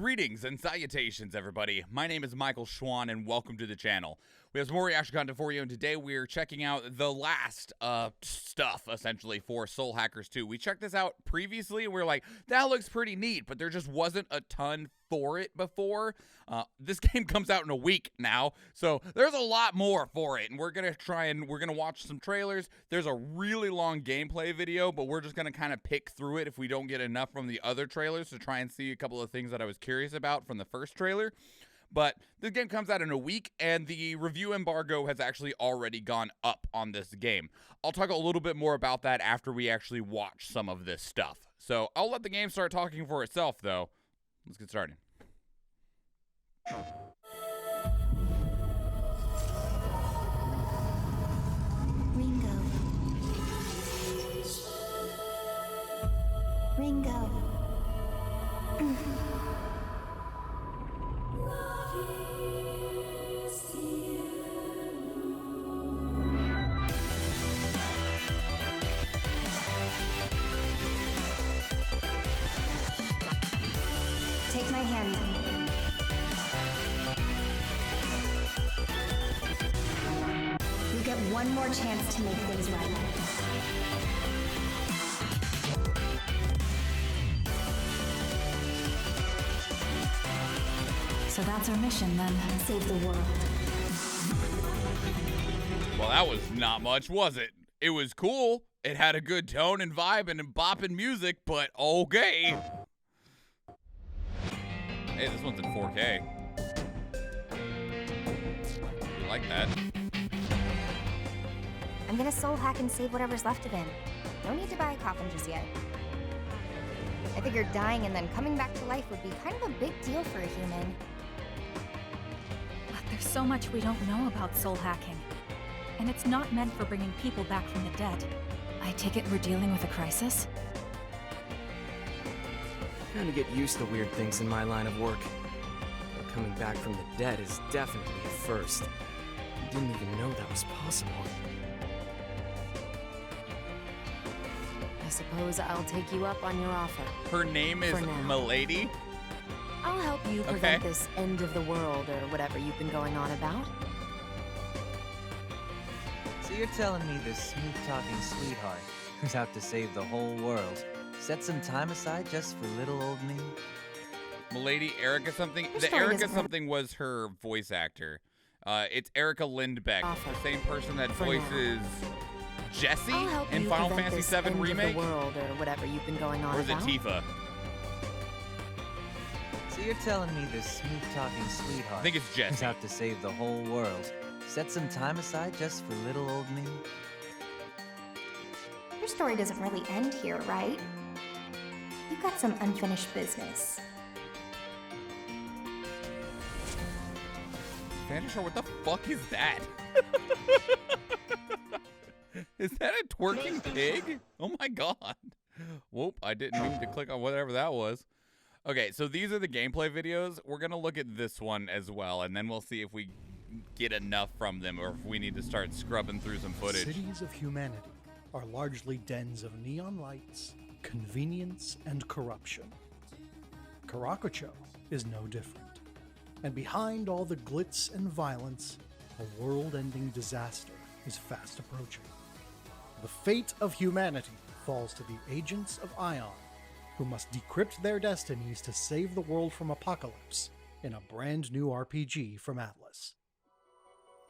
Greetings and salutations, everybody. My name is Michael Schwahn, and welcome to the channel. We have some more reaction content for you, and today we're checking out the last stuff, essentially, for Soul Hackers 2. We checked this out previously, and we were like, that looks pretty neat, but there just wasn't a ton for it before. This game comes out in a week now, so there's a lot more for it, and we're gonna watch some trailers. There's a really long gameplay video, but we're just gonna kind of pick through it if we don't get enough from the other trailers to try and see a couple of things that I was curious about from the first trailer. But this game comes out in a week, and the review embargo has actually already gone up on this game. I'll talk a little bit more about that after we actually watch some of this stuff. So I'll let the game start talking for itself, though. Let's get started. Ringo. Take my hand. You get one more chance to make things right. So that's our mission then. Save the world. Well, that was not much, was it? It was cool. It had a good tone and vibe and bopping music, but okay. Hey, this one's in 4K. I like that. I'm gonna soul hack and save whatever's left of him. No need to buy a coffin just yet. I figured dying and then coming back to life would be kind of a big deal for a human. But there's so much we don't know about soul hacking. And it's not meant for bringing people back from the dead. I take it we're dealing with a crisis? I kind of get used to weird things in my line of work. But coming back from the dead is definitely a first. I didn't even know that was possible. I suppose I'll take you up on your offer. Her name is Milady. I'll help you prevent this end of the world or whatever you've been going on about. So you're telling me this smooth-talking sweetheart who's out to save the whole world set some time aside just for little old me? Milady Erica something. The Erica something was her voice actor. It's Erica Lindbeck, the same person that voices Jessie in Final Fantasy VII Remake. The world or whatever you've been going on or is it about? Tifa? So you're telling me this smooth-talking sweetheart I think it's Jessie. who's out to save the whole world set some time aside just for little old me? Your story doesn't really end here, right? You've got some unfinished business. Vanisher, what the fuck is that? Is that a twerking pig? Oh my god. Whoop, I didn't mean to click on whatever that was. Okay, so these are the gameplay videos. We're going to look at this one as well, and then we'll see if we get enough from them or if we need to start scrubbing through some footage. Cities of humanity are largely dens of neon lights, convenience, and corruption. Karakocho is no different. And behind all the glitz and violence, a world-ending disaster is fast approaching. The fate of humanity falls to the agents of Ion, who must decrypt their destinies to save the world from apocalypse in a brand new RPG from Atlas.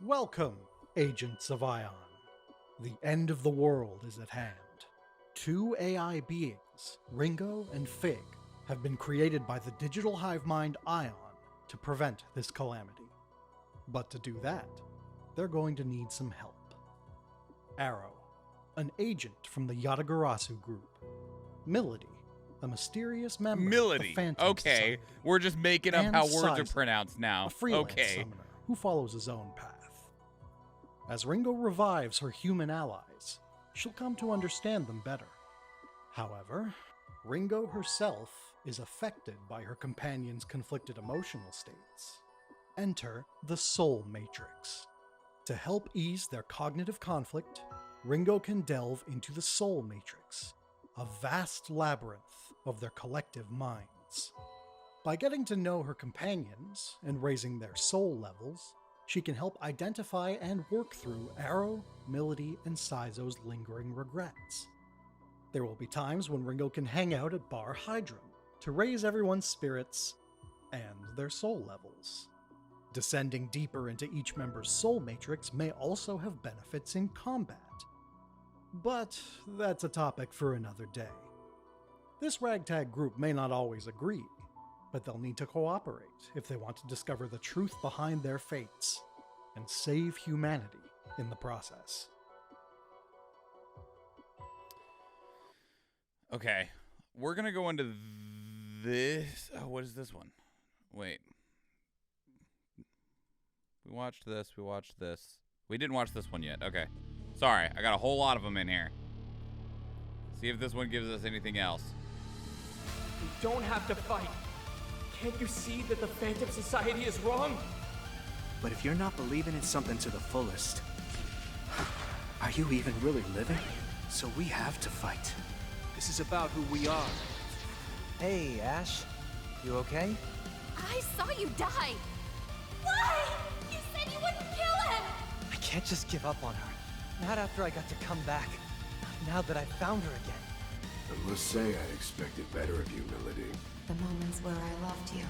Welcome, agents of Ion. The end of the world is at hand. Two AI beings, Ringo and Fig, have been created by the digital hive mind Ion to prevent this calamity. But to do that, they're going to need some help. Arrow, an agent from the Yatagarasu group. Milady, a mysterious member of the Phantom Society. We're just making up And how words are Sizer, pronounced now. a freelance summoner who follows his own path. As Ringo revives her human allies, she'll come to understand them better. However, Ringo herself is affected by her companion's conflicted emotional states. Enter the Soul Matrix. To help ease their cognitive conflict, Ringo can delve into the Soul Matrix, a vast labyrinth of their collective minds. By getting to know her companions and raising their soul levels, she can help identify and work through Arrow, Milady, and Saizo's lingering regrets. There will be times when Ringo can hang out at Bar Hydrum to raise everyone's spirits and their soul levels. Descending deeper into each member's soul matrix may also have benefits in combat. But that's a topic for another day. This ragtag group may not always agree, but they'll need to cooperate if they want to discover the truth behind their fates and save humanity in the process. Okay, we're gonna go into this. Oh, what is this one? Wait. We watched this. We watched this. We didn't watch this one yet. Okay. Sorry, I got a whole lot of them in here. See if this one gives us anything else. You don't have to fight. Can't you see that the Phantom Society is wrong? But if you're not believing in something to the fullest, are you even really living? So we have to fight. This is about who we are. Hey, Ash. You okay? I saw you die! Why? You said you wouldn't kill him! I can't just give up on her. Not after I got to come back. Now that I found her again. I must say I expected better of you, Milady. The moments where I loved you,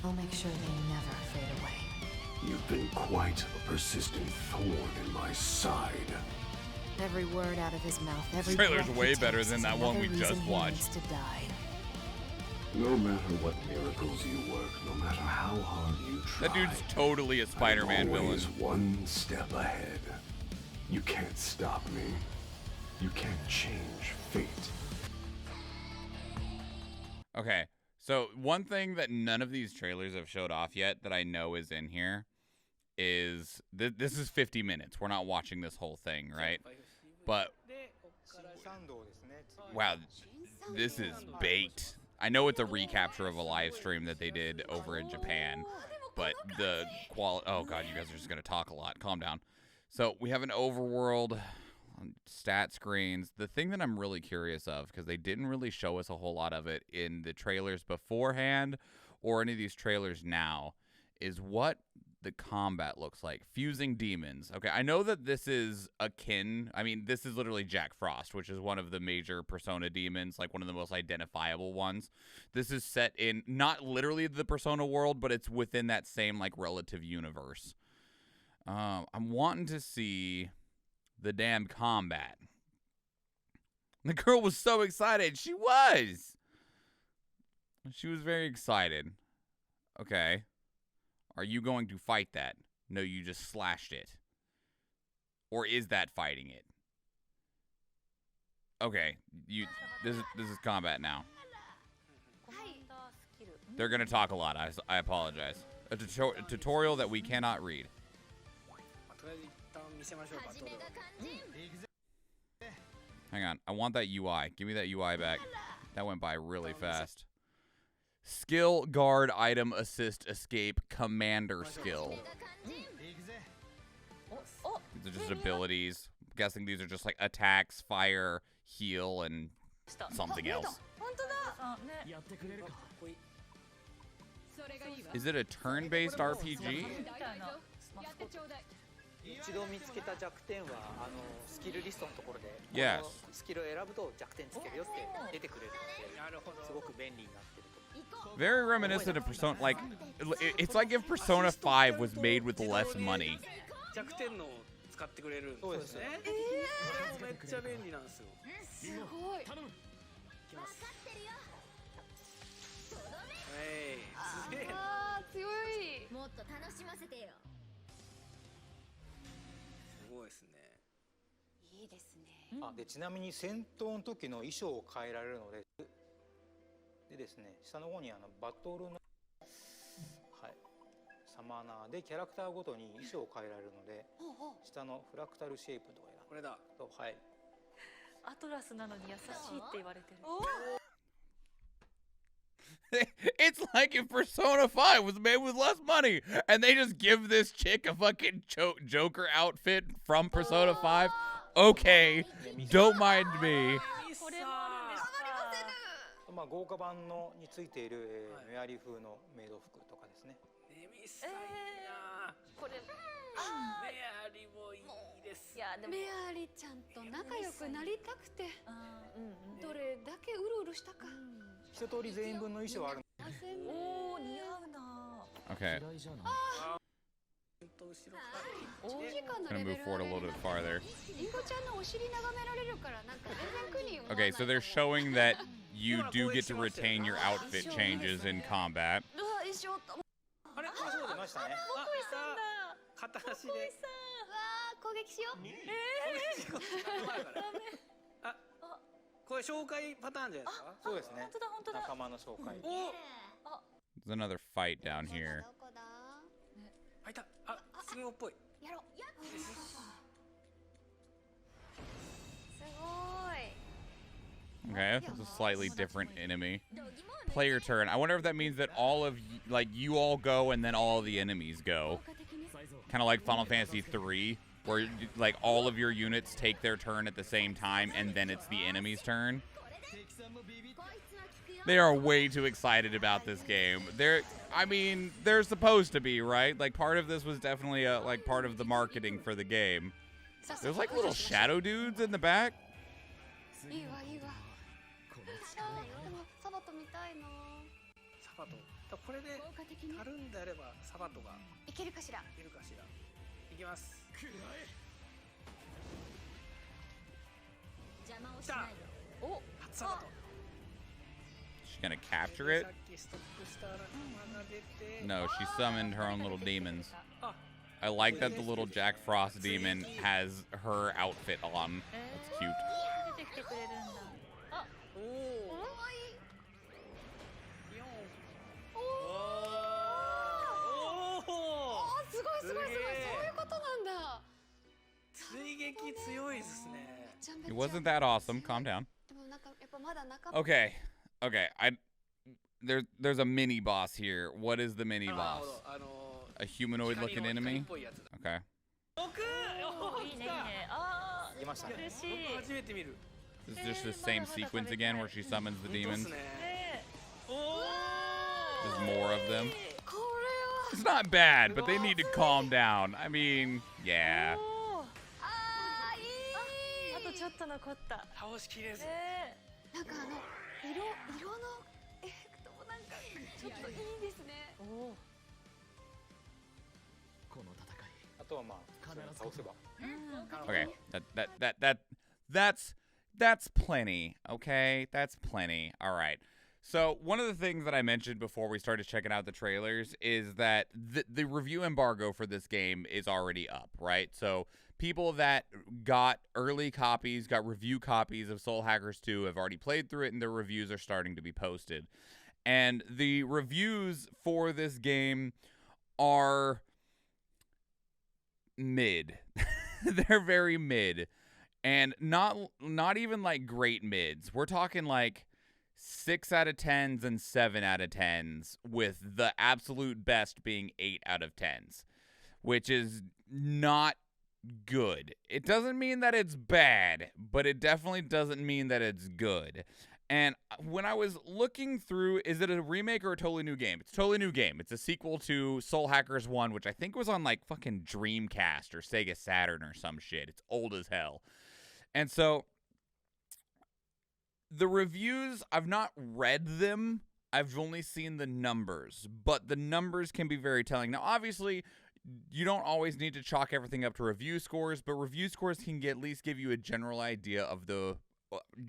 I'll make sure they never fade away. You've been quite a persistent thorn in my side. Every word out of his mouth, every This trailer's breath way he better takes than is that one we another just reason he watched. needs to die. No matter what miracles you work, no matter how hard you try, That dude's totally a Spider-Man I'm villain. always one step ahead. You can't stop me. You can't change fate. Okay, so one thing that none of these trailers have showed off yet that I know is in here is this is 50 minutes. We're not watching this whole thing, right? But wow, this is baked. I know it's a recapture of a live stream that they did over in Japan, but the quality. Oh god, you guys are just gonna talk a lot. Calm down. So we have an overworld stat screens. The thing that I'm really curious of, because they didn't really show us a whole lot of it in the trailers beforehand or any of these trailers now, is what the combat looks like. Fusing demons. Okay, I know that this is akin. I mean, this is literally Jack Frost, which is one of the major Persona demons, like one of the most identifiable ones. This is set in not literally the Persona world, but it's within that same like relative universe. I'm wanting to see the damn combat. The girl was so excited. She was very excited. Okay. Are you going to fight that? No, you just slashed it. Or is that fighting it? Okay, this is combat now. They're gonna talk a lot. I apologize. A tutorial that we cannot read. Hang on, I want that UI. Give me that UI back. That went by really fast. Skill, guard, item, assist, escape, commander skill. These are just abilities. I'm guessing these are just like attacks, fire, heal, and something else. Is it a turn-based RPG? Yes. Very reminiscent of Persona, like, it's like if Persona 5 was made with less money. It's like if Persona 5 was made with less money and they just give this chick a fucking Joker outfit from Persona 5. Okay, don't mind me. まあ豪華版のについている、メアリー風のメイド服とかですね。ネミさんやこれメアリもいいです。いやでもメアリちゃんと仲良くなりたくてどれだけうるうるしたか。一通り全員分の衣装はある。おお似合うな。 Okay. Gonna move forward a little bit farther. Okay, so they're showing that you do get to retain your outfit changes in combat. あれ、そう出ましたね。片足で。攻撃しよう。あ、これ紹介パターンじゃないですか。そうですね。仲間の紹介。 There's another fight down here. あ、いた。あ、スネ夫っぽい。やろう。すごい。 Okay, it's a slightly different enemy. Play your turn. I wonder if that means that all of like you all go and then all of the enemies go. Kind of like Final Fantasy 3, where like all of your units take their turn at the same time and then it's the enemy's turn. They are way too excited about this game. I mean, they're supposed to be, right? Like part of this was definitely like part of the marketing for the game. There's like little shadow dudes in the back. いいわ。サバト見たいな。サバト。これで足るんであればサバトがいけるかしら。いけます。邪魔をしないの。お、初サバト。 She's gonna capture it? No, she summoned her own little demons. I like that the little Jack Frost demon has her outfit on. That's cute. It wasn't that awesome. Calm down. Okay. There's a mini boss here. What is the mini boss? A humanoid looking enemy? Okay. This is just the same sequence again where she summons the demons. There's more of them. It's not bad, but they need to calm down. I mean, yeah. ちょっと残った。倒しきれず。なんか色のエフェクトもなんかちょっといいですね。この戦い。あとはまあ倒せば。Okay, that's plenty. Okay, that's plenty. All right. So one of the things that I mentioned before we started checking out the trailers is that the review embargo for this game is already up, right? So people that got early copies, got review copies of Soul Hackers 2 have already played through it, and their reviews are starting to be posted. And the reviews for this game are mid. They're very mid. And not even like great mids. We're talking like 6 out of 10s and 7 out of 10s, with the absolute best being 8 out of 10s, which is not good. It doesn't mean that it's bad, but it definitely doesn't mean that it's good. And when I was looking through, is it a remake or a totally new game? It's a totally new game. It's a sequel to Soul Hackers 1, which I think was on like fucking Dreamcast or Sega Saturn or some shit. It's old as hell. And so the reviews, I've not read them. I've only seen the numbers, but the numbers can be very telling. Now, obviously, you don't always need to chalk everything up to review scores, but review scores can at least give you a general idea of the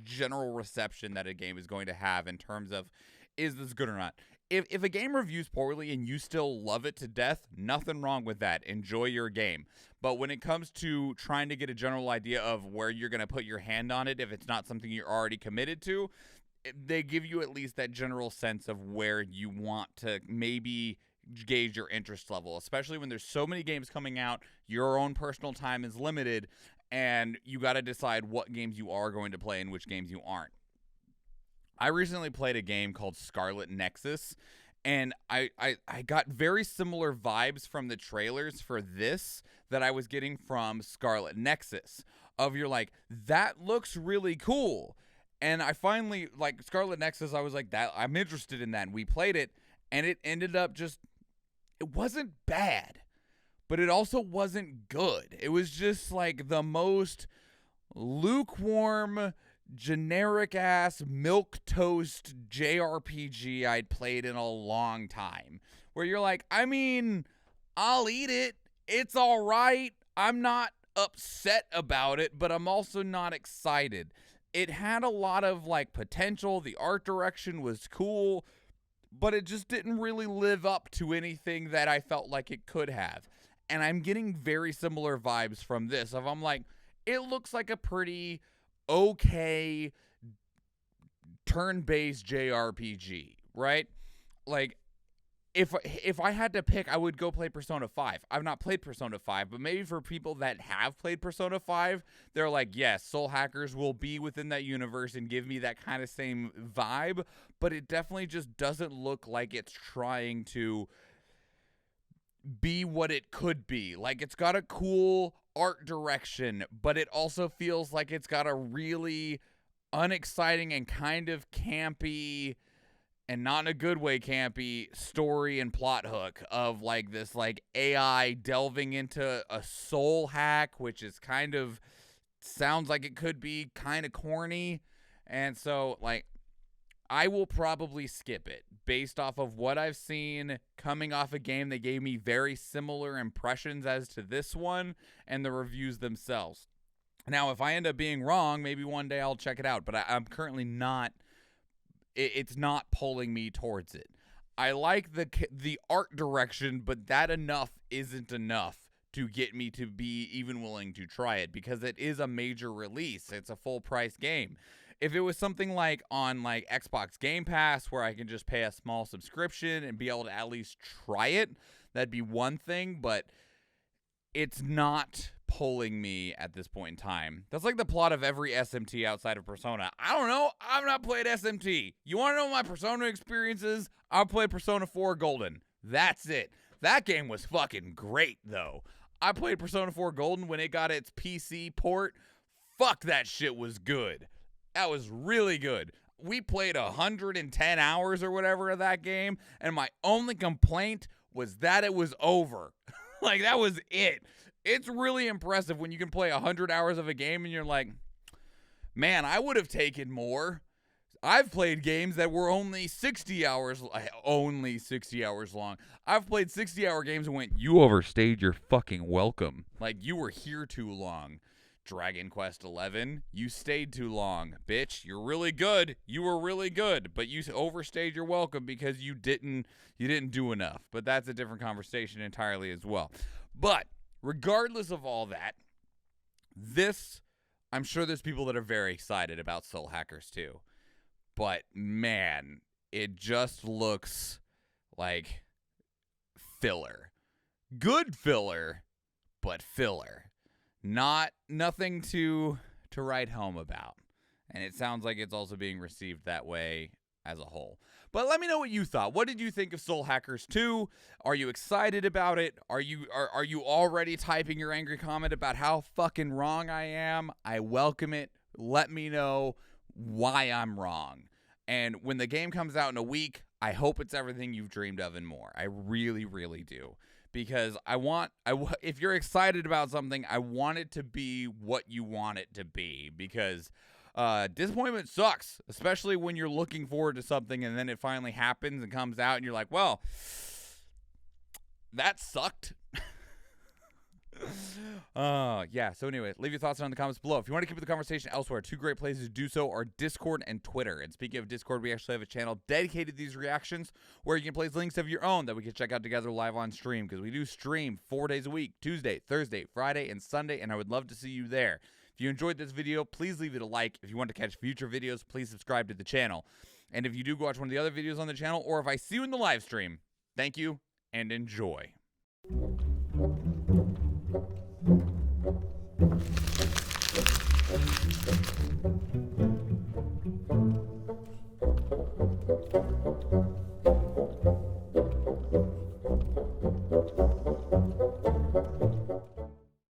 general reception that a game is going to have in terms of, is this good or not? If a game reviews poorly and you still love it to death, nothing wrong with that. Enjoy your game. But when it comes to trying to get a general idea of where you're going to put your hand on it, if it's not something you're already committed to, they give you at least that general sense of where you want to maybe gauge your interest level, especially when there's so many games coming out, your own personal time is limited, and you got to decide what games you are going to play and which games you aren't. I recently played a game called Scarlet Nexus, and I got very similar vibes from the trailers for this that I was getting from Scarlet Nexus. Of you're like, that looks really cool. And I finally, like, Scarlet Nexus, I was like, that I'm interested in that. And we played it, and it ended up just, it wasn't bad, but it also wasn't good. It was just, like, the most lukewarm, generic-ass, milquetoast JRPG I'd played in a long time. Where you're like, I mean, I'll eat it. It's all right. I'm not upset about it, but I'm also not excited. It had a lot of, like, potential. The art direction was cool, but it just didn't really live up to anything that I felt like it could have. And I'm getting very similar vibes from this. I'm like, it looks like a pretty okay turn-based JRPG, right? Like, if I had to pick, I would go play Persona 5. I've not played Persona 5, but maybe for people that have played Persona 5, they're like, yes, Soul Hackers will be within that universe and give me that kind of same vibe, but it definitely just doesn't look like it's trying to be what it could be. Like, it's got a cool art direction, but it also feels like it's got a really unexciting and kind of campy, and not in a good way campy, story and plot hook of, like, this, like, AI delving into a soul hack, which is kind of, sounds like it could be kind of corny. And so, like, I will probably skip it based off of what I've seen coming off a game that gave me very similar impressions as to this one and the reviews themselves. Now, if I end up being wrong, maybe one day I'll check it out, but I'm currently not. It's not pulling me towards it. I like the art direction, but that enough isn't enough to get me to be even willing to try it, because it is a major release. It's a full price game. If it was something like on, like, Xbox Game Pass where I can just pay a small subscription and be able to at least try it, that'd be one thing, but it's not pulling me at this point in time. That's like the plot of every SMT outside of Persona. I don't know. I've not played SMT. You want to know what my Persona experience is? I'll play Persona 4 Golden. That's it. That game was fucking great, though. I played Persona 4 Golden when it got its PC port. Fuck, that shit was good. That was really good. We played 110 hours or whatever of that game, and my only complaint was that it was over. Like, that was it. It's really impressive when you can play 100 hours of a game and you're like, man, I would have taken more. I've played games that were only 60 hours long. I've played 60-hour games and went, you overstayed your fucking welcome. Like, you were here too long. Dragon Quest 11, you stayed too long. Bitch, you're really good. You were really good, but you overstayed your welcome because you didn't do enough. But that's a different conversation entirely as well. But regardless of all that, I'm sure there's people that are very excited about Soul Hackers 2. But, man, it just looks like filler. Good filler, but filler. Nothing to write home about. And it sounds like it's also being received that way as a whole. But let me know what you thought. What did you think of Soul Hackers 2? Are you excited about it? Are you already typing your angry comment about how fucking wrong I am? I welcome it. Let me know why I'm wrong. And when the game comes out in a week, I hope it's everything you've dreamed of and more. I really, really do. Because if you're excited about something, I want it to be what you want it to be. Because disappointment sucks, especially when you're looking forward to something and then it finally happens and comes out and you're like, well, that sucked. Yeah, so anyway, leave your thoughts down in the comments below. If you want to keep the conversation elsewhere, two great places to do so are Discord and Twitter. And speaking of Discord, we actually have a channel dedicated to these reactions where you can place links of your own that we can check out together live on stream, because we do stream 4 days a week, Tuesday, Thursday, Friday, and Sunday, and I would love to see you there. If you enjoyed this video, please leave it a like. If you want to catch future videos, please subscribe to the channel. And if you do go watch one of the other videos on the channel, or if I see you in the live stream, thank you and enjoy.